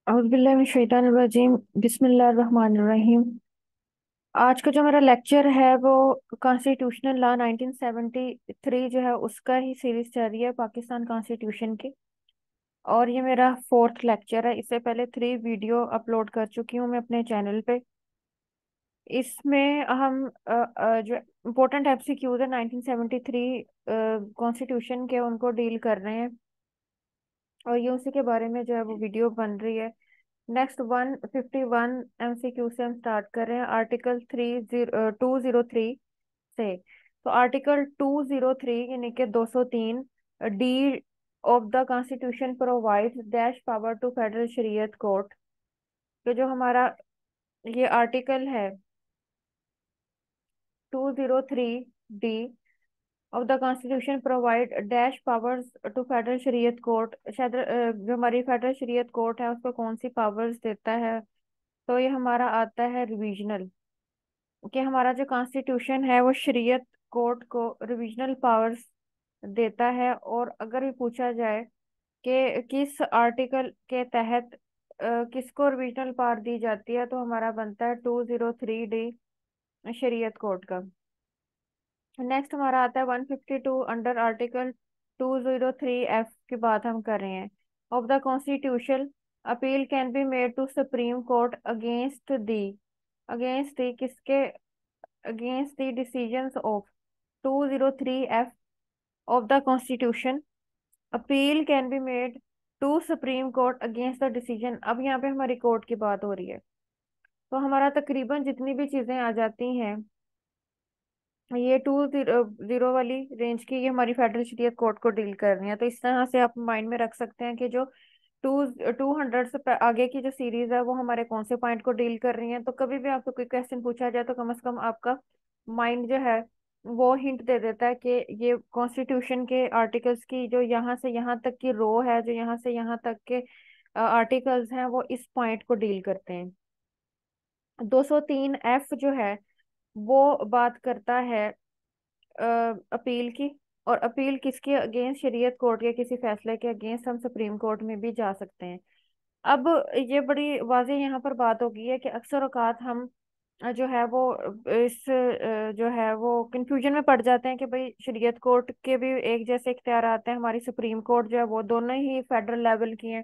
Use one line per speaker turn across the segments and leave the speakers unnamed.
औज़ुबिल्लाहिमिनश्शैतानिर्रजीम बिस्मिल्लाहिर्रहमानिर्रहीम। आज का जो मेरा लेक्चर है वो कॉन्स्टिट्यूशनल लॉ 1973 जो है उसका ही सीरीज चल रही है, पाकिस्तान कॉन्स्टिट्यूशन की। और ये मेरा फोर्थ लेक्चर है। इससे पहले 3 वीडियो अपलोड कर चुकी हूँ मैं अपने चैनल पे। इसमें हम जो इम्पोर्टेंट एमसीक्यूज है 1973 कॉन्स्टिट्यूशन के, उनको डील कर रहे हैं। और ये उसी के बारे में जो है वो वीडियो बन रही है। नेक्स्ट 151 एमसीक्यू से हम स्टार्ट कर रहे हैं, आर्टिकल 203 से। तो आर्टिकल 203 यानी कि 203 D of the constitution provides dash power to federal Shariat court. तो जो हमारा ये आर्टिकल है 203 D of the constitution provide dash powers to federal Shariat court. शायद जो हमारी फेडरल शरीयत कोर्ट है उसको कौन सी पावर्स देता है। तो ये हमारा आता है रिविजनल, कि हमारा जो कॉन्स्टिट्यूशन है वो शरीयत कोर्ट को रिविजनल पावर्स देता है। और अगर भी पूछा जाए कि किस आर्टिकल के तहत किसको रिविजनल पावर दी जाती है, तो हमारा बनता है 203 डी शरीयत कोर्ट का। नेक्स्ट हमारा आता है 152 अंडर आर्टिकल 203 एफ की बात हम कर रहे हैं। Of the constitution appeal can be made to supreme court against the किसके, against the decisions of 203 F of the Constitution. Appeal can be made to Supreme Court against the decision। अब यहाँ पे हमारी कोर्ट की बात हो रही है। तो हमारा तकरीबन जितनी भी चीजें आ जाती हैं ये 200 वाली रेंज की, ये हमारी फेडरल शरीयत कोर्ट को डील कर रही है। तो इस तरह से आप माइंड में रख सकते हैं कि जो 200 से आगे की जो सीरीज है वो हमारे कौन से पॉइंट को डील कर रही है। तो कभी भी आपको कोई क्वेश्चन पूछा जाए तो कम से कम आपका माइंड जो है वो हिंट दे देता है कि ये कॉन्स्टिट्यूशन के आर्टिकल्स की जो यहाँ से यहाँ तक की रो है, जो यहाँ से यहाँ तक के आर्टिकल्स हैं, वो इस पॉइंट को डील करते हैं। 203 F जो है वो बात करता है अपील की। और अपील किसके अगेंस्ट, शरीयत कोर्ट के किसी फैसले के अगेंस्ट हम सुप्रीम कोर्ट में भी जा सकते हैं। अब ये बड़ी वाज़ेह यहाँ पर बात हो गई है कि अक्सर औकात हम जो है वो जो है वो कंफ्यूजन में पड़ जाते हैं कि भाई शरीयत कोर्ट के भी एक जैसे इख्तियार आते हैं, हमारी सुप्रीम कोर्ट जो है वो दोनों ही फेडरल लेवल की हैं।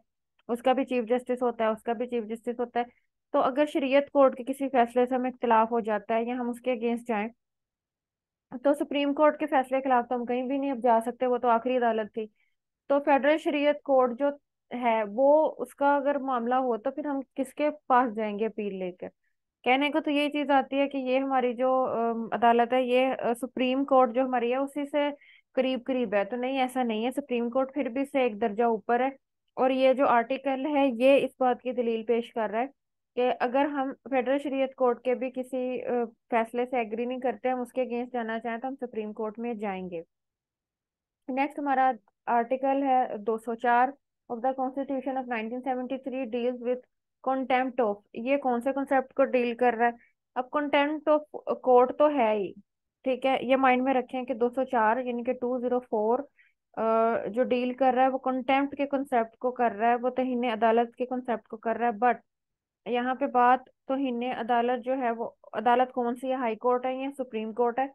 उसका भी चीफ जस्टिस होता है, उसका भी चीफ जस्टिस होता है। तो अगर शरीयत कोर्ट के किसी फैसले से हमें इख्तिलाफ हो जाता है या हम उसके अगेंस्ट जाएं, तो सुप्रीम कोर्ट के फैसले के खिलाफ तो हम कहीं भी नहीं अब जा सकते, वो तो आखिरी अदालत थी। तो फेडरल शरीयत कोर्ट जो है वो, उसका अगर मामला हो तो फिर हम किसके पास जाएंगे अपील लेकर। कहने को तो यही चीज आती है कि ये हमारी जो अदालत है, ये सुप्रीम कोर्ट जो हमारी है उसी से करीब करीब है। तो नहीं, ऐसा नहीं है, सुप्रीम कोर्ट फिर भी से एक दर्जा ऊपर है। और ये जो आर्टिकल है ये इस बात की दलील पेश कर रहा है कि अगर हम फेडरल शरीयत कोर्ट के भी किसी फैसले से एग्री नहीं करते, हम उसके अगेंस्ट जाना चाहें तो हम सुप्रीम कोर्ट में जाएंगे। नेक्स्ट हमारा आर्टिकल है 204 of the constitution of 1973 deals with contempt of. ये कौन से कॉन्सेप्ट को डील कर रहा है। अब कॉन्टेम्प्ट ऑफ कोर्ट तो है ही, ठीक है, ये माइंड में रखें कि 204 यानी कि 204 जो डील कर रहा है वो कॉन्टेम्प्ट के कॉन्सेप्ट को कर रहा है, वो तहीने अदालत के कॉन्सेप्ट को कर रहा है। बट यहाँ पे बात तौहीन अदालत जो है वो अदालत कौन सी है, हाई कोर्ट है या सुप्रीम कोर्ट है।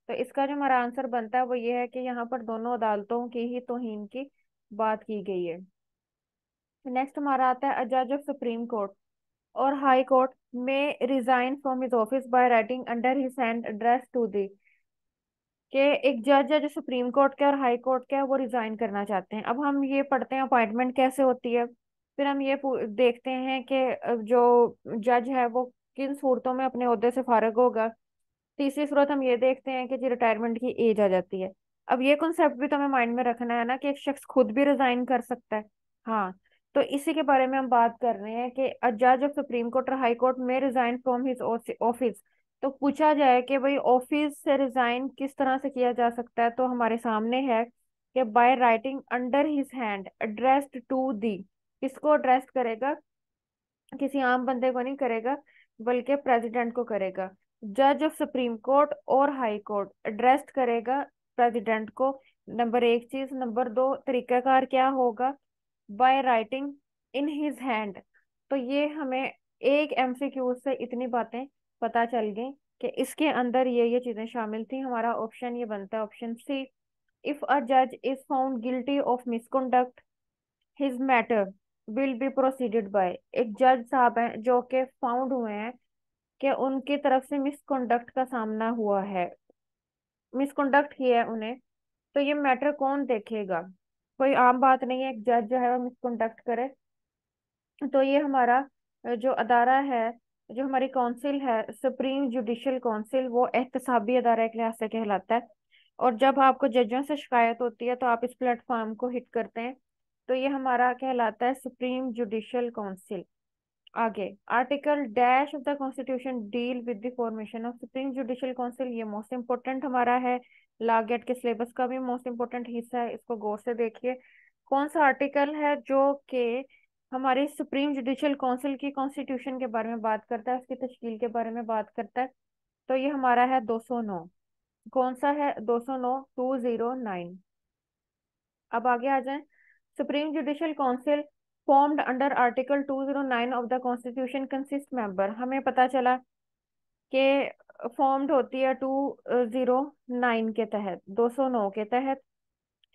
तो इसका जो हमारा आंसर बनता है वो ये है कि यहाँ पर दोनों अदालतों की ही तौहीन की बात की गई है। नेक्स्ट हमारा आता है, अ जज ऑफ सुप्रीम कोर्ट और हाई कोर्ट में resign from his office by writing under his hand address to the. कि एक जज है जो सुप्रीम कोर्ट के और हाई कोर्ट के है, वो रिजाइन करना चाहते हैं। अब हम ये पढ़ते हैं अपॉइंटमेंट कैसे होती है, फिर हम ये देखते हैं कि जो जज है वो किन सूरतों में अपने ओहदे से फारिग होगा। तीसरी सूरत हम ये देखते हैं कि जी रिटायरमेंट की एज आ जाती है। अब ये कॉन्सेप्ट भी तो हमें माइंड में रखना है ना कि एक शख्स खुद भी रिजाइन कर सकता है। हाँ, तो इसी के बारे में हम बात कर रहे हैं कि अ जज ऑफ सुप्रीम कोर्ट और हाई कोर्ट में रिजाइन फ्रॉम हिज ऑफिस। तो पूछा जाए कि भाई ऑफिस से रिजाइन किस तरह से किया जा सकता है, तो हमारे सामने है कि by writing under his hand addressed to the. किसको एड्रेस करेगा, किसी आम बंदे को नहीं करेगा बल्कि प्रेसिडेंट को करेगा। जज ऑफ सुप्रीम कोर्ट और हाई कोर्ट एड्रेस करेगा प्रेसिडेंट को। नंबर एक चीज। नंबर दो, तरीकाकार क्या होगा? By writing in his hand. तो ये हमें एक एमसीक्यू से इतनी बातें पता चल गई कि इसके अंदर ये चीजें शामिल थी। हमारा ऑप्शन ये बनता है ऑप्शन सी। इफ अ जज is found guilty of misconduct his matter will be proceeded by. एक जज साहब हैं जो कि फाउंड हुए हैं कि उनकी तरफ से मिसकंडक्ट का सामना हुआ है, मिसकंडक्ट किया है उन्हें, तो ये मैटर कौन देखेगा? कोई आम बात नहीं है एक जज जो है वो मिसकंडक्ट करे। तो ये हमारा जो अदारा है, जो हमारी काउंसिल है सुप्रीम जुडिशियल काउंसिल, वो एहतसाबी अदारा एक लिहाज से कहलाता है। और जब आपको जजों से शिकायत होती है तो आप इस प्लेटफॉर्म को हिट करते हैं। तो ये हमारा कहलाता है सुप्रीम जुडिशियल काउंसिल। आगे, article dash of the constitution deal with the formation of supreme judicial council. ये मोस्ट इंपोर्टेंट हमारा है, लॉ गेट के सिलेबस का भी मोस्ट इंपोर्टेंट हिस्सा है, इसको गौर से देखिए। कौन सा आर्टिकल है जो कि हमारे सुप्रीम जुडिशियल काउंसिल की कॉन्स्टिट्यूशन के बारे में बात करता है, उसकी तश्कील के बारे में बात करता है? तो ये हमारा है 209। कौन सा है? 209, 209। अब आगे आ जाएं। Supreme judicial council formed under article 209 of the constitution consist member. हमें पता चला कि फॉर्म्ड होती है 209 के तहत, 209 के तहत।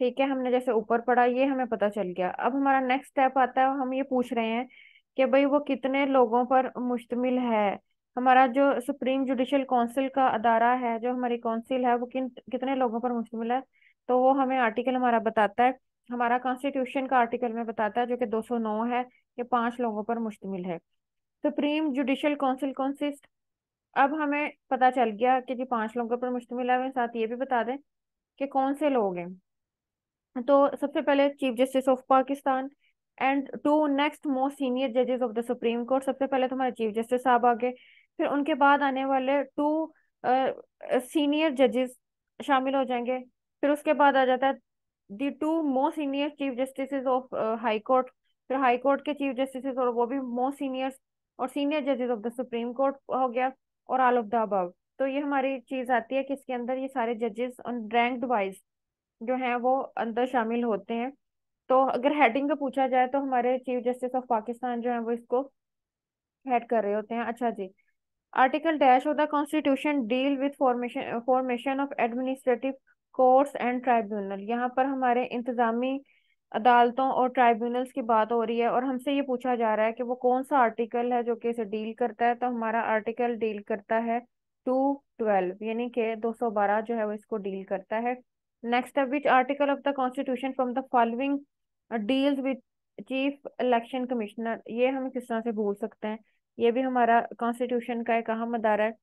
ठीक है, हमने जैसे ऊपर पढ़ा ये हमें पता चल गया। अब हमारा नेक्स्ट स्टेप आता है, हम ये पूछ रहे हैं कि भाई वो कितने लोगों पर मुश्तमिल है। हमारा जो सुप्रीम जुडिशियल काउंसिल का अदारा है, जो हमारी काउंसिल है, वो कितने लोगों पर मुश्तमिल है? तो वो हमें आर्टिकल हमारा बताता है, हमारा कॉन्स्टिट्यूशन का आर्टिकल में बताता है जो कि 209 है, कि 5 लोगों पर मुश्तमिल है सुप्रीम जुडिशियल काउंसिल कॉन्सिस्ट। अब हमें पता चल गया कि जी 5 लोगों पर मुश्तमिल है। हमें साथ ये भी बता दें कि कौन से लोग हैं। तो सबसे पहले chief justice of Pakistan and two next most senior जजेस ऑफ द सुप्रीम कोर्ट। सबसे पहले तुम्हारे चीफ जस्टिस साहब आ गए, फिर उनके बाद आने वाले 2 सीनियर जजेस शामिल हो जाएंगे। फिर उसके बाद आ जाता है दी 2 most senior chief justice of high court. फिर हाई कोर्ट के चीफ जस्टिस और वो भी मोस्ट सीनियर और सीनियर जजेस ऑफ द सुप्रीम कोर्ट हो गया, और ऑल ऑफ द अबव। तो ये हमारी चीज आती है कि इसके अंदर ये सारे जजेस ऑन रैंक्ड वाइज जो हैं वो अंदर शामिल होते हैं। तो अगर हेडिंग का पूछा जाए तो हमारे चीफ जस्टिस ऑफ पाकिस्तान जो है वो इसको हेड कर रहे होते हैं। अच्छा जी। Article dash of the constitution deal with formation of administrative courts and tribunal. यहाँ पर हमारे इंतजामी अदालतों और ट्राइब्यूनल्स की बात हो रही है, और हमसे ये पूछा जा रहा है कि वो कौन सा आर्टिकल है जो कि इसे डील करता है। तो हमारा आर्टिकल डील करता है 212, यानी कि 212 जो है वो इसको डील करता है। नेक्स्ट है, which article of the constitution from the following deals with chief election commissioner. ये हम किस तरह से भूल सकते हैं? ये भी हमारा कॉन्स्टिट्यूशन का एक अहम अदारा है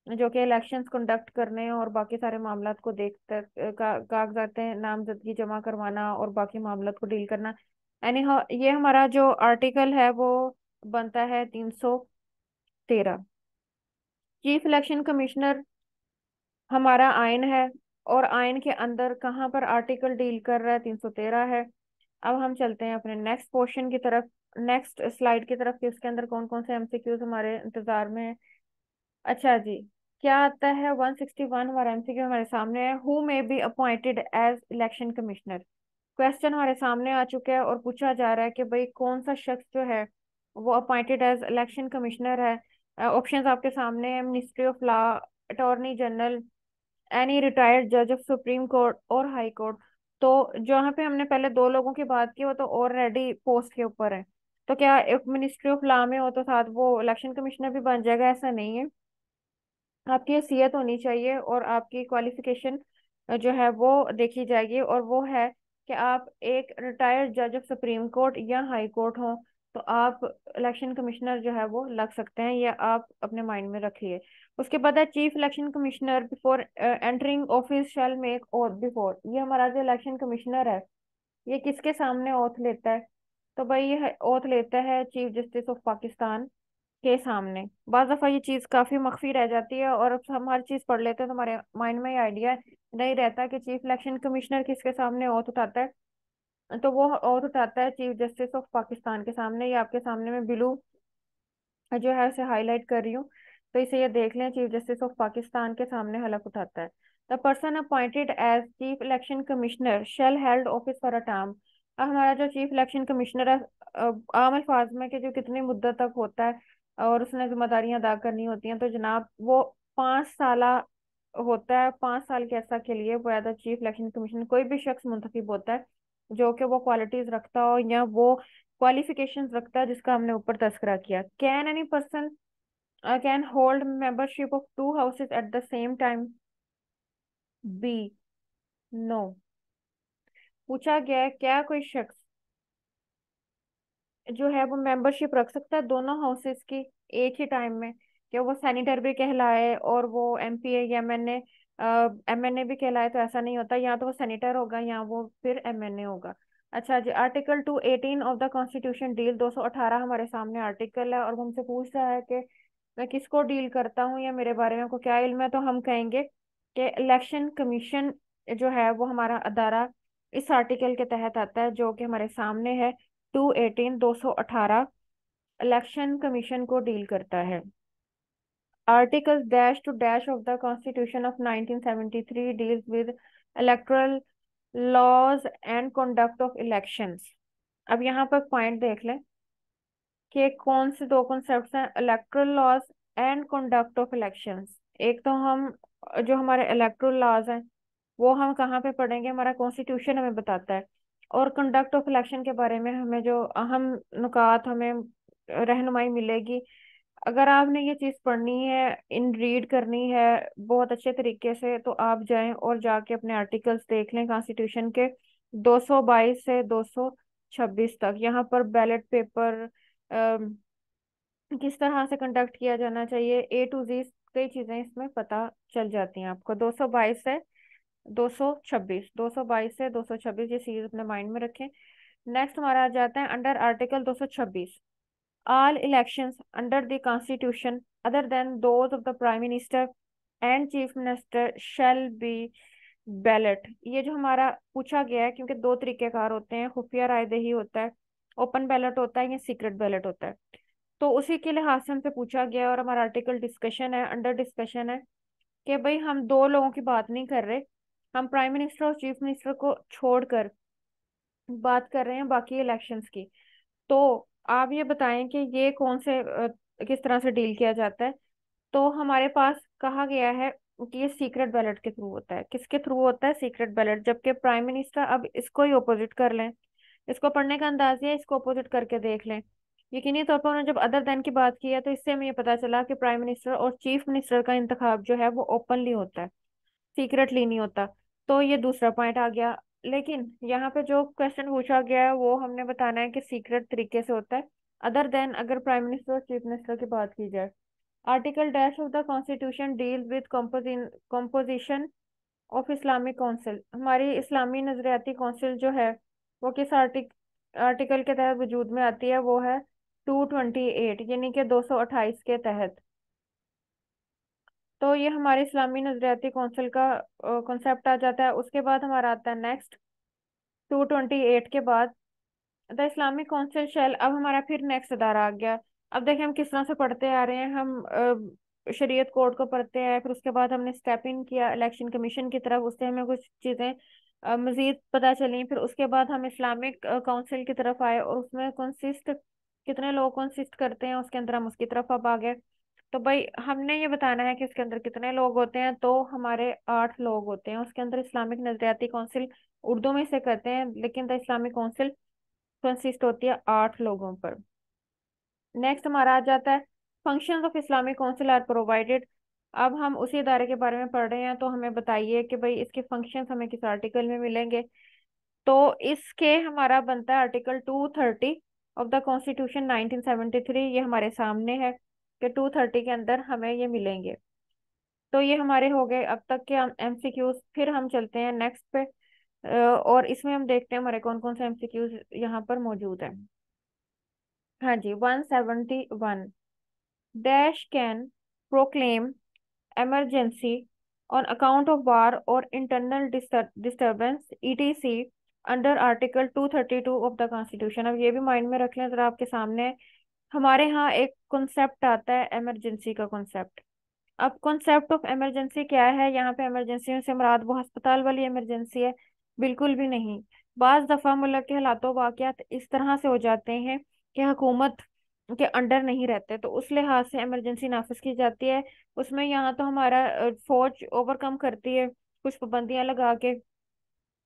जो कि इलेक्शंस कंडक्ट करने और बाकी सारे मामलात को देखकर कागजातें नामजदगी जमा करवाना और बाकी मामलात को डील करना। यानी ये हमारा जो आर्टिकल है वो बनता है 313। चीफ इलेक्शन कमिश्नर हमारा आइन है, और आइन के अंदर कहाँ पर आर्टिकल डील कर रहा है? 313 है। अब हम चलते हैं अपने नेक्स्ट पोर्शन की तरफ, नेक्स्ट स्लाइड की तरफ, कि उसके अंदर कौन कौन से एमसीक्यूज हमारे इंतजार में है। अच्छा जी। क्या आता है? 161 हमारा एमसीक्यू हमारे सामने है, who may be appointed as election commissioner. Question हमारे सामने आ चुका है और पूछा जा रहा है कि भाई कौन सा शख्स जो है वो अपॉइंटेड एज इलेक्शन कमिश्नर है। ऑप्शंस आपके सामने है, ministry of law, attorney general, any retired जज ऑफ सुप्रीम कोर्ट और हाई कोर्ट। तो जहाँ पे हमने पहले 2 लोगों की बात की वो तो ऑलरेडी पोस्ट के ऊपर है। तो क्या एक मिनिस्ट्री ऑफ लॉ में हो तो साथ वो इलेक्शन कमिश्नर भी बन जाएगा? ऐसा नहीं है। आपकी हैसियत होनी चाहिए और आपकी क्वालिफिकेशन जो है वो देखी जाएगी, और वो है कि आप एक रिटायर्ड जज ऑफ सुप्रीम कोर्ट या हाई कोर्ट हो तो आप इलेक्शन कमिश्नर जो है वो लग सकते हैं। ये आप अपने माइंड में रखिए। उसके बाद है chief election commissioner before entering office शैल मेक ओथ बिफोर। ये हमारा जो इलेक्शन कमिश्नर है ये किसके सामने ओथ लेता है? तो भाई ये ओथ लेता है चीफ जस्टिस ऑफ पाकिस्तान के सामने। बाज दफा ये चीज काफी मख्फी रह जाती है, और अब हम हर चीज पढ़ लेते हैं तो हमारे माइंड में ये आइडिया नहीं रहता कि चीफ इलेक्शन कमिश्नर किसके सामने ओथ उठाता है। तो वो ओथ उठाता है चीफ जस्टिस ऑफ पाकिस्तान के सामने। ये आपके सामने मैं ब्लू जो है उसे हाईलाइट कर रही हूँ। तो इसे ये देख लें, चीफ जस्टिस ऑफ पाकिस्तान के सामने हलफ उठाता है। The person appointed as chief election commissioner shall held office for a term. अब हमारा जो चीफ इलेक्शन कमिश्नर है, आम अल्फाज में कि जो कितनी मुद्दत तक होता है और उसने जिम्मेदारियां अदा करनी होती हैं, तो जनाब वो 5 साल होता है। 5 साल के ऐसा के लिए वो as the chief election commissioner कोई भी शख्स मुंतखब होता है जो कि वो क्वालिटीज रखता हो या वो क्वालिफिकेशंस रखता है जिसका हमने ऊपर तस्करा किया। Can any person can hold membership of two houses at the same time? B, no. पूछा गया है क्या कोई शख्स जो है वो मेंबरशिप रख सकता है दोनों हाउसेस की एक ही टाइम में? क्या वो सेनेटर भी कहलाए और वो एमपी या एमएनए एमएनए भी कहलाए? तो ऐसा नहीं होता, या तो वो सेनेटर होगा या वो फिर एमएनए होगा। अच्छा जी, article 218 of the constitution deal, 218 हमारे सामने आर्टिकल है और वो हमसे पूछ रहा है कि मैं किसको डील करता हूँ या मेरे बारे में को क्या इल्म है। तो हम कहेंगे कि इलेक्शन कमीशन जो है वो हमारा अदारा इस आर्टिकल के तहत आता है जो कि हमारे सामने है। 218 इलेक्शन कमीशन को डील करता है। Article dash two dash of the constitution of 1973 deals with electoral laws and conduct of elections. अब यहाँ पर पॉइंट देख लें कि कौन से दो कॉन्सेप्ट्स हैं, electoral laws and conduct of elections. एक तो हम जो हमारे इलेक्टोरल लॉज हैं वो हम कहाँ पे पढ़ेंगे, हमारा कॉन्स्टिट्यूशन हमें बताता है। और कंडक्ट ऑफ इलेक्शन के बारे में हमें जो अहम नुकात हमें रहनुमाई मिलेगी, अगर आपने ये चीज़ पढ़नी है, इन रीड करनी है बहुत अच्छे तरीके से, तो आप जाएं और जाके अपने आर्टिकल्स देख लें कॉन्स्टिट्यूशन के 222 से 226 तक। यहाँ पर बैलेट पेपर किस तरह से कंडक्ट किया जाना चाहिए, A to Z कई चीजें इसमें पता चल जाती हैं आपको। 222 से 226, 222 से 226, ये चीज अपने माइंड में रखें। नेक्स्ट हमारा आ जाता है under article 226, all elections under the constitution other than those of the prime minister and chief minister shall be ballot. ये जो हमारा पूछा गया है, क्योंकि दो तरीकेकार होते हैं, खुफिया रायदही होता है, ओपन बैलेट होता है, या सीक्रेट बैलेट होता है। तो उसी के लिहाज से हमसे पूछा गया और हमारा आर्टिकल डिस्कशन है, अंडर डिस्कशन है कि भाई हम दो लोगों की बात नहीं कर रहे, हम प्राइम मिनिस्टर और चीफ मिनिस्टर को छोड़कर बात कर रहे हैं बाकी इलेक्शंस की। तो आप ये बताएं कि ये कौन से किस तरह से डील किया जाता है। तो हमारे पास कहा गया है कि ये सीक्रेट बैलेट के थ्रू होता है। किसके थ्रू होता है? Secret ballot. जबकि प्राइम मिनिस्टर, अब इसको ही ऑपोजिट कर लें, इसको पढ़ने का अंदाज ये है, इसको ऑपोजिट करके देख लें। यकीनी तौर पर उन्होंने जब अदर देन की बात की है तो इससे हमें ये पता चला कि प्राइम मिनिस्टर और चीफ मिनिस्टर का इंतखाब जो है वो ओपनली होता है, सीक्रेटली नहीं होता। तो ये दूसरा पॉइंट आ गया। लेकिन यहाँ पे जो क्वेश्चन पूछा गया है वो हमने बताना है कि सीक्रेट तरीके से होता है, अदर देन अगर प्राइम मिनिस्टर और चीफ मिनिस्टर की बात की जाए। Article dash of the constitution deal with composition of Islamic council. हमारी इस्लामी नजरियाती काउंसिल जो है वो किस आर्टिकल के तहत वजूद में आती है? वो है 228, यानी कि 228 के तहत। तो ये हमारे इस्लामी नजरियाती काउंसिल का कॉन्सेप्ट आ जाता है। उसके बाद हमारा आता है नेक्स्ट 228 के बाद द इस्लामिक काउंसिल शैल। अब हमारा फिर नेक्स्ट अदारा आ गया। अब देखिए हम किस तरह से पढ़ते आ रहे हैं। हम शरीयत कोड को पढ़ते हैं, फिर उसके बाद हमने स्टेप इन किया इलेक्शन कमीशन की तरफ, उससे हमें कुछ चीज़ें मजीद पता चली। फिर उसके बाद हम इस्लामिक काउंसिल की तरफ आए और उसमें कंसिस्ट कितने लोग कंसिस्ट करते हैं, उसके अंदर हम उसकी तरफ अब आ गए। तो भाई हमने ये बताना है कि इसके अंदर कितने लोग होते हैं, तो हमारे 8 लोग होते हैं उसके अंदर। इस्लामिक नजरियाती काउंसिल उर्दू में से करते हैं, लेकिन द इस्लामिक काउंसिल कंसिस्ट होती है 8 लोगों पर। नेक्स्ट हमारा आ जाता है functions of Islamic council are provided. अब हम उसी इदारे के बारे में पढ़ रहे हैं, तो हमें बताइए कि भाई इसके फंक्शंस हमें किस आर्टिकल में मिलेंगे। तो इसके हमारा बनता है आर्टिकल 230 ऑफ द कॉन्स्टिट्यूशन 1973। ये हमारे सामने है कि 230 के अंदर हमें ये मिलेंगे। तो ये हमारे हो गए अब तक के एमसीक्यूज। फिर हम चलते हैं नेक्स्ट पे और इसमें हम देखते हैं हमारे कौन कौन से एमसीक्यूज यहाँ पर मौजूद है। हाँ जी, 171, dash can proclaim emergency on account of war or internal disturbance etc under article 232 of the constitution। अब ये भी माइंड में रख लें जरा, आपके सामने हमारे यहाँ एक कॉन्सेप्ट आता है इमरजेंसी का कॉन्सेप्ट। अब कॉन्सेप्ट ऑफ इमरजेंसी क्या है? यहाँ पे इमरजेंसी से मुराद वो अस्पताल वाली इमरजेंसी है? बिल्कुल भी नहीं। बाज दफा मुल्क के हालातों वाकयात इस तरह से हो जाते हैं कि हुकूमत के अंडर नहीं रहते, तो उस लिहाज से इमरजेंसी नाफिज की जाती है। उसमें यहाँ तो हमारा फौज ओवरकम करती है कुछ पाबंदियां लगा के,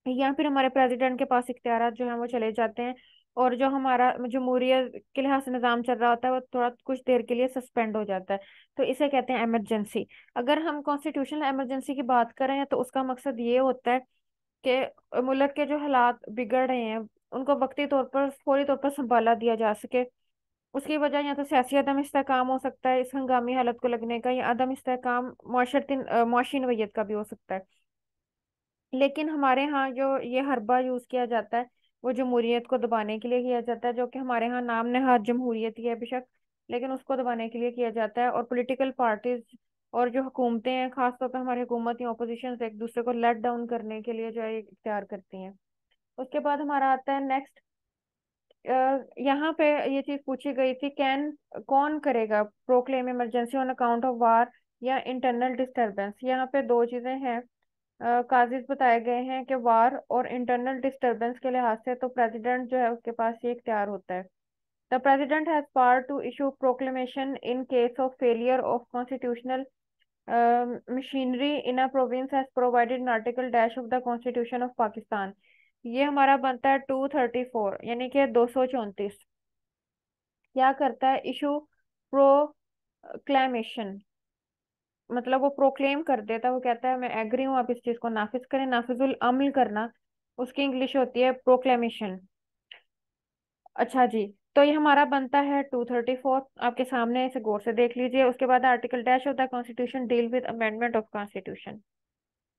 या फिर हमारे प्रेसिडेंट के पास इख्तियारात जो हैं वो चले जाते हैं, और जो हमारा जमहूरियत के लिहाज से निज़ाम चल रहा होता है वो थोड़ा कुछ देर के लिए सस्पेंड हो जाता है। तो इसे कहते हैं इमरजेंसी। अगर हम कॉन्स्टिट्यूशनल इमरजेंसी की बात करें तो उसका मकसद ये होता है कि मुल्क के जो हालात बिगड़ रहे हैं उनको वक्ती तौर पर, फौरी तौर पर संभाला दिया जा सके। उसकी वजह या तो सियासी अदम इस्तेहकाम हो सकता है इस हंगामी हालत को लगने का, या अदम इस्तेहकाम माशरती मुआशी नौयत का भी हो सकता है। लेकिन हमारे यहाँ जो ये हरबा यूज किया जाता है वो जमहूरियत को दबाने के लिए किया जाता है, जो कि हमारे यहाँ नाम नहाद जमहूरियत ही है बेशक, लेकिन उसको दबाने के लिए किया जाता है। और पॉलिटिकल पार्टीज और जो हुकूमतें हैं, खासतौर पर हमारी हुकूमत या ओपोजिशन, एक दूसरे को लेट डाउन करने के लिए जो है इख्तियार करती हैं। उसके बाद हमारा आता है नेक्स्ट। यहाँ पे ये चीज पूछी गई थी, कैन कौन करेगा proclaim emergency on account of war या इंटरनल डिस्टरबेंस? यहाँ पे दो चीजें हैं। काजिज बताए गए हैं कि वार और इंटरनल डिस्टरबेंस के लिहाज से तो प्रेसिडेंट जो है उसके पास ये इख्तियार होता है। The president has power to issue proclamation in case of failure of constitutional machinery in a province as provided in article dash of the constitution of Pakistan. ये हमारा बनता है 234, यानी कि 234। क्या करता है? इशू प्रोक्लेमेशन, मतलब वो प्रोक्लेम कर देता है, वो कहता है मैं एग्री हूँ, आप इस चीज को नाफिज करें। नाफिजुल अमल करना उसकी इंग्लिश होती है प्रोक्लेमेशन। अच्छा जी। तो ये हमारा बनता है 234, आपके सामने, इसे गौर से देख लीजिए। उसके बाद article dash of the constitution deal with amendment of constitution.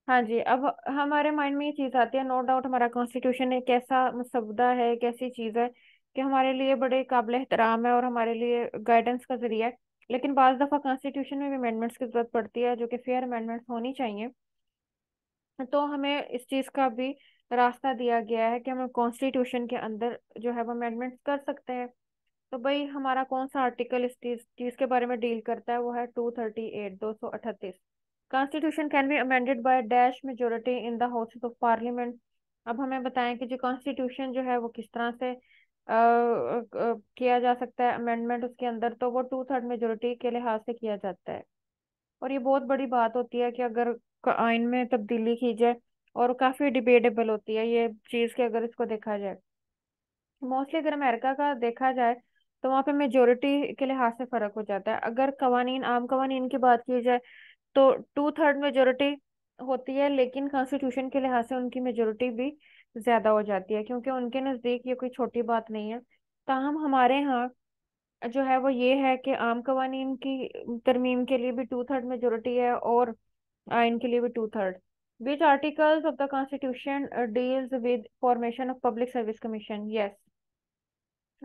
हाँ जी। अब हमारे माइंड में ये चीज आती है, नो डाउट हमारा कॉन्स्टिट्यूशन एक ऐसा मसवदा है, एक ऐसी चीज है कि हमारे लिए बड़े काबिल एहतराम है और हमारे लिए गाइडेंस का जरिया है। लेकिन बाज दफा कॉन्स्टिट्यूशन में भी अमेंडमेंट्स की जरूरत पड़ती है, जो कि फेयर अमेंडमेंट्स होनी चाहिए। तो हमें इस चीज का भी रास्ता दिया गया है कि हम कॉन्स्टिट्यूशन के अंदर जो है वो अमेंडमेंट्स कर सकते हैं। तो भाई हमारा कौन सा आर्टिकल इस चीज चीज के बारे में डील करता है? वो है 238, 238। Constitution can be amended by dash majority in the houses of parliament. अब हमें बताएं कि जो कॉन्स्टिट्यूशन जो है वो किस तरह से किया जा सकता है अमेंडमेंट उसके अंदर। तो वो 2/3 मेजोरिटी के लिहाज से किया जाता है। और ये बहुत बड़ी बात होती है कि अगर आइन में तब्दीली की जाए, और काफी डिबेटेबल होती है ये चीज कि अगर इसको देखा जाए, मोस्टली अगर अमेरिका का देखा जाए तो वहाँ पे मेजोरिटी के लिहाज से फर्क हो जाता है। अगर कवानीन, आम कवानीन की बात की जाए तो 2/3 मेजोरिटी होती है, लेकिन कॉन्स्टिट्यूशन के लिहाज से उनकी मेजोरिटी भी ज्यादा हो जाती है, क्योंकि उनके नजदीक ये कोई छोटी बात नहीं है। ताहम हमारे यहाँ जो है वो ये है कि आम कवानीन की तरमीम के लिए भी 2/3 मेजोरिटी है, और आइन के लिए भी 2/3। Which articles of the constitution deals with formation of public service commission? Yes,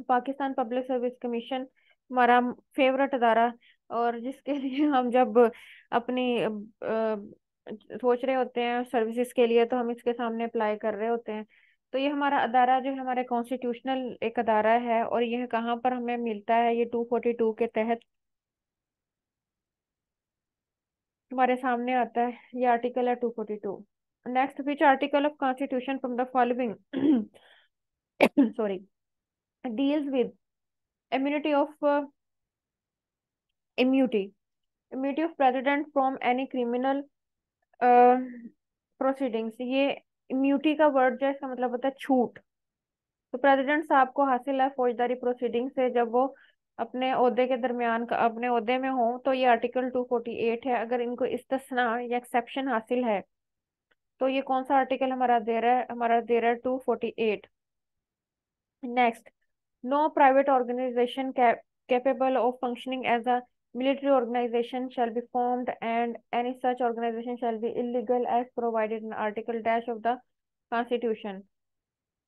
Pakistan public service commission हमारा फेवरेट अदारा, और जिसके लिए हम जब अपनी सोच रहे होते हैं सर्विसेज के लिए तो हम इसके सामने अप्लाई कर रहे होते हैं। तो ये हमारा अदारा जो है हमारे कॉन्स्टिट्यूशनल एक अदारा है, और यह कहाँ पर हमें मिलता है? ये 242 के तहत हमारे सामने आता है। ये आर्टिकल है 242। Next, which article of constitution from the following sorry deals with immunity of immunity immunity of president from any criminal proceedings. ये इम्यूनिटी का वर्ड जो है इसका मतलब होता है छूट। तो प्रेसिडेंट साहब को हासिल है फौजदारी प्रोसीडिंग से जब वो अपने ओहदे के दरमियान अपने ओहदे में हो, तो ये आर्टिकल 248 है। अगर इनको इस्तिस्ना या एक्सेप्शन हासिल है तो ये कौन सा आर्टिकल हमारा दे रहा है? हमारा दे रहा है 248। Next, no private organization capable of functioning as a military organization shall be formed, and any such organization shall be illegal as provided in article dash of the constitution।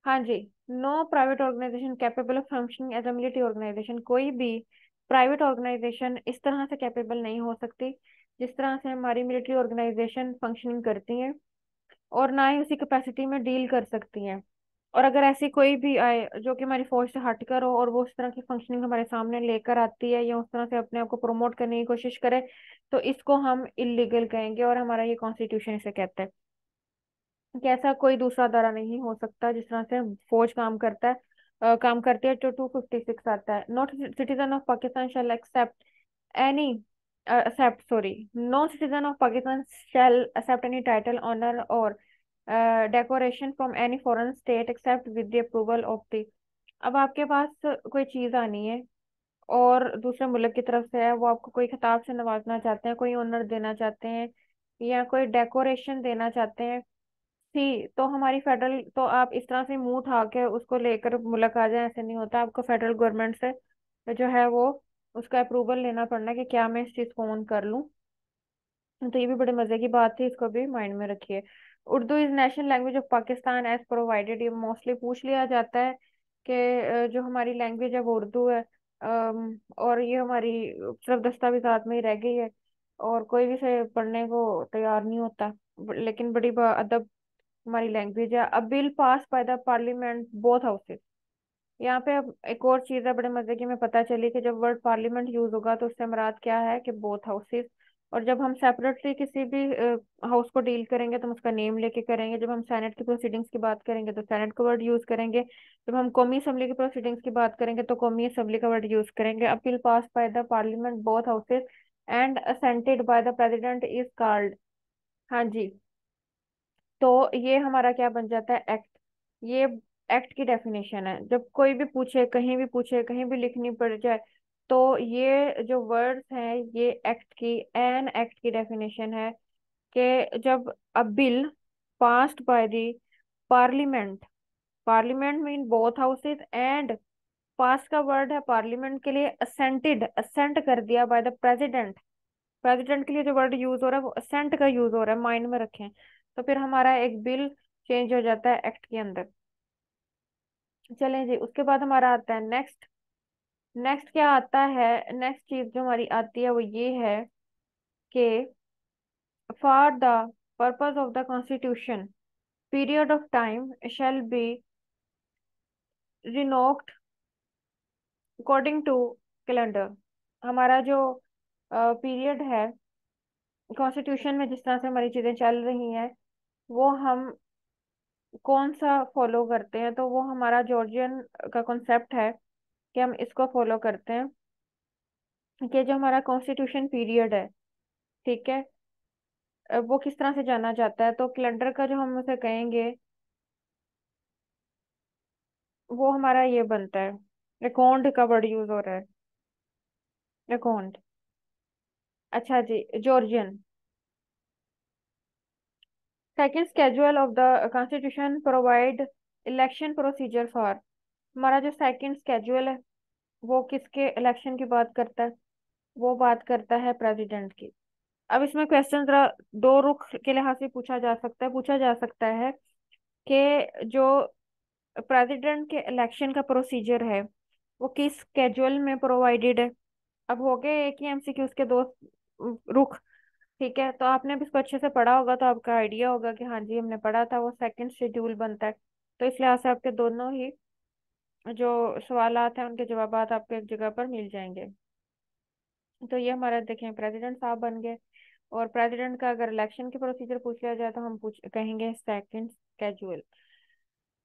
हाँ जी। No private organisation capable of functioning as a military organisation. कोई भी private organisation इस तरह से capable नहीं हो सकती जिस तरह से हमारी मिलिट्री ऑर्गेनाइजेशन फंक्शनिंग करती हैं, और ना ही उसी कैपेसिटी में डील कर सकती हैं। और अगर ऐसी कोई भी आए जो कि हमारी फौज से हटकर हो और वो उस तरह की फंक्शनिंग हमारे सामने लेकर आती है या उस तरह से अपने आप को प्रमोट करने की कोशिश करे, तो इसको हम इलीगल कहेंगे और हमारा ये कॉन्स्टिट्यूशन इसे कहता है कि ऐसा कोई दूसरा धारा नहीं हो सकता जिस तरह से फौज काम करता है, काम करती है। तो 256 आता है, not citizen of Pakistan shall accept any accept sorry no citizen of Pakistan shall accept any title honor or decoration from any foreign state except with the approval of the। अब आपके पास कोई चीज आनी है और दूसरे मुल्क की तरफ से है, वो आपको कोई खिताब से नवाजना चाहते हैं, कोई ऑनर देना चाहते हैं या कोई डेकोरेशन देना चाहते हैं, थी तो हमारी फेडरल, तो आप इस तरह से मुंह उठा के उसको लेकर मुल्क आ जाए, ऐसे नहीं होता। आपको फेडरल गवर्नमेंट से जो है वो उसका अप्रूवल लेना पड़ना है कि क्या मैं इस चीज को ऑन कर लूं। तो ये भी बड़े मजे की बात थी, इसको भी माइंड में रखिए। Urdu is national language of Pakistan as provided, ये मोस्टली पूछ लिया जाता है कि जो हमारी लैंग्वेज है वो उर्दू है। और ये हमारी सिर्फ दस्तावेजात में ही रह गई है और कोई भी इसे पढ़ने को तैयार नहीं होता। लेकिन बड़ी अदब हमारी लैंग्वेज है। अ bill pass bye the parliament both houses, यहाँ पे अब एक और चीज है बड़े मजे की, हमें पता चली कि जब वर्ड पार्लियामेंट यूज होगा तो उससे मुराद क्या है कि बोथ हाउसेस। और जब हम सेपरेटली किसी भी हाउस को डील करेंगे तो हम उसका नेम लेके करेंगे। जब हम सेनेट की प्रोसीडिंग्स की बात करेंगे तो सेनेट का वर्ड यूज करेंगे। जब हम कौमी असम्बली की प्रोसीडिंग्स की बात करेंगे तो कौमी असम्बली का वर्ड यूज करेंगे। Appeal pass bye the parliament both houses and assented by the president is called. हाँ जी। तो ये हमारा क्या बन जाता है, एक्ट। ये एक्ट की डेफिनेशन है। जब कोई भी पूछे, कहीं भी पूछे, कहीं भी लिखनी पड़ जाए, तो ये जो वर्ड्स हैं ये एक्ट की, एन एक्ट की डेफिनेशन है कि जब a bill passed by the parliament, parliament mean both houses, and pass का वर्ड है पार्लियामेंट के लिए, असेंटेड, असेंट कर दिया बाय द प्रेसिडेंट, प्रेसिडेंट के लिए जो वर्ड यूज हो रहा है वो असेंट का यूज हो रहा है, माइंड में रखें। तो फिर हमारा एक बिल चेंज हो जाता है एक्ट के अंदर। चलें जी, उसके बाद हमारा आता है नेक्स्ट। नेक्स्ट क्या आता है, नेक्स्ट चीज जो हमारी आती है वो ये है कि for the purpose of the constitution period of time shall be reckoned according to calendar. हमारा जो पीरियड है कॉन्स्टिट्यूशन में, जिस तरह से हमारी चीजें चल रही हैं, वो हम कौन सा फॉलो करते हैं, तो वो हमारा जॉर्जियन का कॉन्सेप्ट है कि हम इसको फॉलो करते हैं कि जो हमारा कॉन्स्टिट्यूशन पीरियड है, ठीक है, वो किस तरह से जाना जाता है। तो कैलेंडर का जो हम उसे कहेंगे वो हमारा ये बनता है, अकाउंट का वर्ड यूज हो रहा है, अकाउंट। अच्छा जी, Georgian. Second schedule of the constitution provide election procedure for. हमारा जो सेकंड स्केड्यूल है वो किसके इलेक्शन की बात करता है, वो बात करता है प्रेसिडेंट की। अब इसमें क्वेश्चन जरा दो रुख के लिहाज से पूछा जा सकता है, पूछा जा सकता है कि जो प्रेसिडेंट के इलेक्शन का प्रोसीजर है वो किस स्केड्यूल में प्रोवाइडेड है। अब हो गए एक ही एमसीक्यू के दो रुख, ठीक है। तो आपने भी इसको अच्छे से पढ़ा होगा तो आपका आइडिया होगा कि हाँ जी हमने पढ़ा था, वो सेकंड शेड्यूल बनता है। तो इस लिहाज से आपके दोनों ही जो सवालात हैं उनके जवाबात आपको एक जगह पर मिल जाएंगे। तो ये हमारा देखें प्रेसिडेंट साहब बन गए। और प्रेसिडेंट का अगर इलेक्शन के प्रोसीजर पूछ लिया जाए तो हम पूछ कहेंगे सेकंड स्केड्यूल।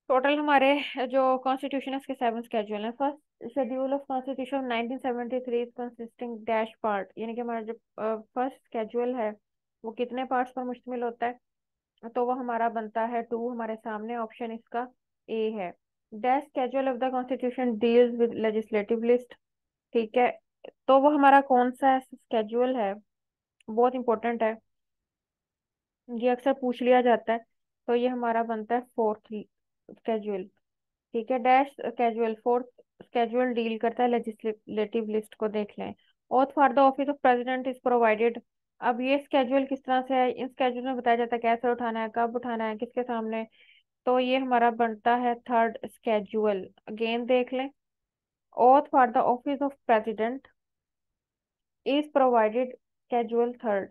टोटल हमारे जो कॉन्स्टिट्यूशन है उसके 7 स्केड्यूल हैं। First schedule of constitution 1973 is consisting dash part, यानी कि हमारा जो फर्स्ट स्केड्यूल है वो कितने पार्ट्स पर मुश्तमिल होता है, तो वो हमारा बनता है 2। हमारे सामने ऑप्शन इसका ए है। Dash schedule of the constitution deals with legislative list, ठीक है। तो वो हमारा कौन सा स्केड्यूल है, बहुत इंपॉर्टेंट है, ये अक्सर पूछ लिया जाता है। तो ये हमारा बनता है फोर्थ स्केड्यूल, ठीक है। Dash schedule, fourth schedule deal करता है लेजिस्लेटिव लिस्ट को, देख लें। Oath for the office of president is provided. अब ये स्केड्यूल किस तरह से है, इन स्केड्यूल में बताया जाता है कैसे उठाना है, कब उठाना है, किसके सामने। तो ये हमारा बनता है थर्ड स्केड्यूल, अगेन देख लें। Oath for the office of president is provided schedule third.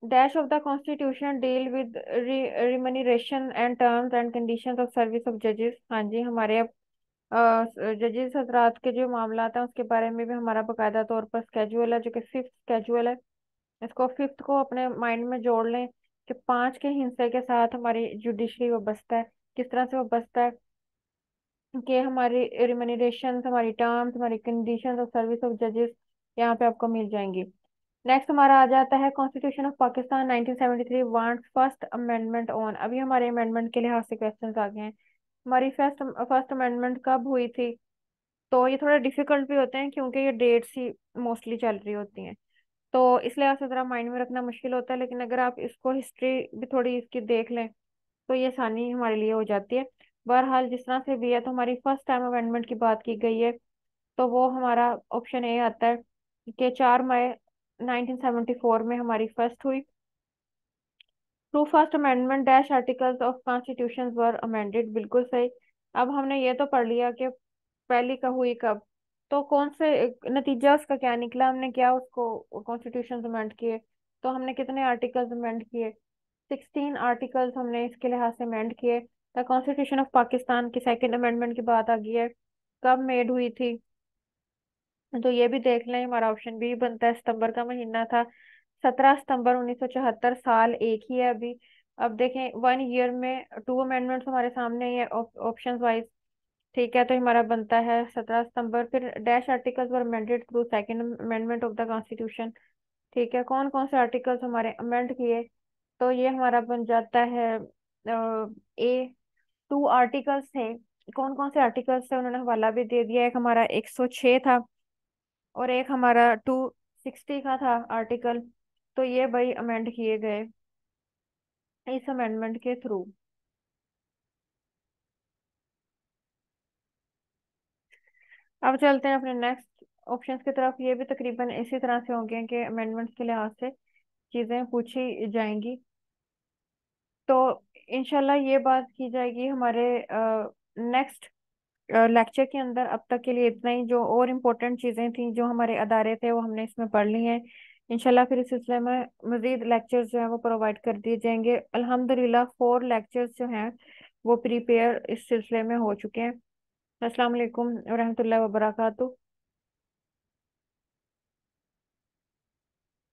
Dash of the constitution deal with remuneration and terms and conditions of service of जजेस। हाँ जी, हमारे जजेस हजरात के जो मामला हैं उसके बारे में भी हमारा बकायदा तौर पर स्केड्यूल है, जो कि फिफ्थ स्केड्यूल है। इसको फिफ्थ को अपने माइंड में जोड़ लें कि पांच के हिस्से के साथ हमारी जुडिशरी वाबस्ता है। किस तरह से वाबस्ता है कि हमारी रिमनीरेशन, हमारी टर्म्स, हमारी कंडीशंस ऑफ सर्विस ऑफ जजेस यहाँ पे आपको मिल जाएंगी। नेक्स्ट हमारा आ जाता है constitution of Pakistan 1973 wants first amendment on. अभी हमारे अमेंडमेंट के लिहाज से क्वेश्चंस आ गए हैं। हमारी फर्स्ट फर्स्ट अमेंडमेंट कब हुई थी? तो ये थोड़ा डिफिकल्ट भी होते हैं क्योंकि ये डेट्स ही मोस्टली चल रही होती हैं, तो इसलिए आपसे ज़रा माइंड में रखना मुश्किल होता है। लेकिन अगर आप इसको हिस्ट्री भी थोड़ी इसकी देख लें तो ये आसानी हमारे लिए हो जाती है। बहरहाल जिस तरह से भी है, तो हमारी फर्स्ट टाइम अमेंडमेंट की बात की गई है, तो वो हमारा ऑप्शन ए आता है कि 4 मई 1974 में हमारी फर्स्ट हुई। Through first amendment dash articles of constitution were amended, बिल्कुल सही। अब हमने ये तो पढ़ लिया कि पहली का हुई कब, तो कौन से नतीजा उसका क्या निकला, हमने क्या उसको कॉन्स्टिट्यूशन अमेंड किए। तो हमने कितने आर्टिकल्स अमेंड किए? 16 आर्टिकल्स हमने इसके लिहाज से अमेंड किए। द कॉन्स्टिट्यूशन ऑफ पाकिस्तान की सेकंड अमेंडमेंट की बात आ गई है, कब मेड हुई थी? तो ये भी देख लें, हमारा ऑप्शन भी बनता है, सितंबर का महीना था, 17 सितंबर 1974। साल एक ही है अभी। अब देखें 1 ईयर में टू अमेंडमेंट्स हमारे सामने ही है ऑप्शन वाइज। ठीक है, तो हमारा बनता है 17 सितंबर। फिर dash articles were amended through second amendment of the constitution. ठीक है, कौन कौन से आर्टिकल्स हमारे अमेंड किए? तो ये हमारा बन जाता है ए। टू आर्टिकल्स थे। कौन कौन से आर्टिकल्स थे उन्होंने हवाला भी दे दिया, एक हमारा 106 था और एक हमारा 260 का था आर्टिकल। तो ये भाई अमेंड किए गए इस अमेंडमेंट के थ्रू। अब चलते हैं अपने नेक्स्ट ऑप्शंस की तरफ। ये भी तकरीबन इसी तरह से होंगे कि अमेंडमेंट्स के लिहाज से चीजें पूछी जाएंगी। तो इंशाल्लाह ये बात की जाएगी हमारे नेक्स्ट लेक्चर के अंदर। अब तक के लिए इतना ही। जो और इम्पोर्टेंट चीज़ें थी जो हमारे अदारे थे वो हमने इसमें पढ़ ली हैं। इंशाल्लाह फिर इस सिलसिले में मजीद लेक्चर्स जो हैं वो प्रोवाइड कर दिए जाएंगे। अल्हम्दुलिल्लाह 4 लेक्चर्स जो हैं वो प्रिपेयर इस सिलसिले में हो चुके हैं। अस्सलाम वालेकुम वरहमतुल्लाहि वबरकातुहू।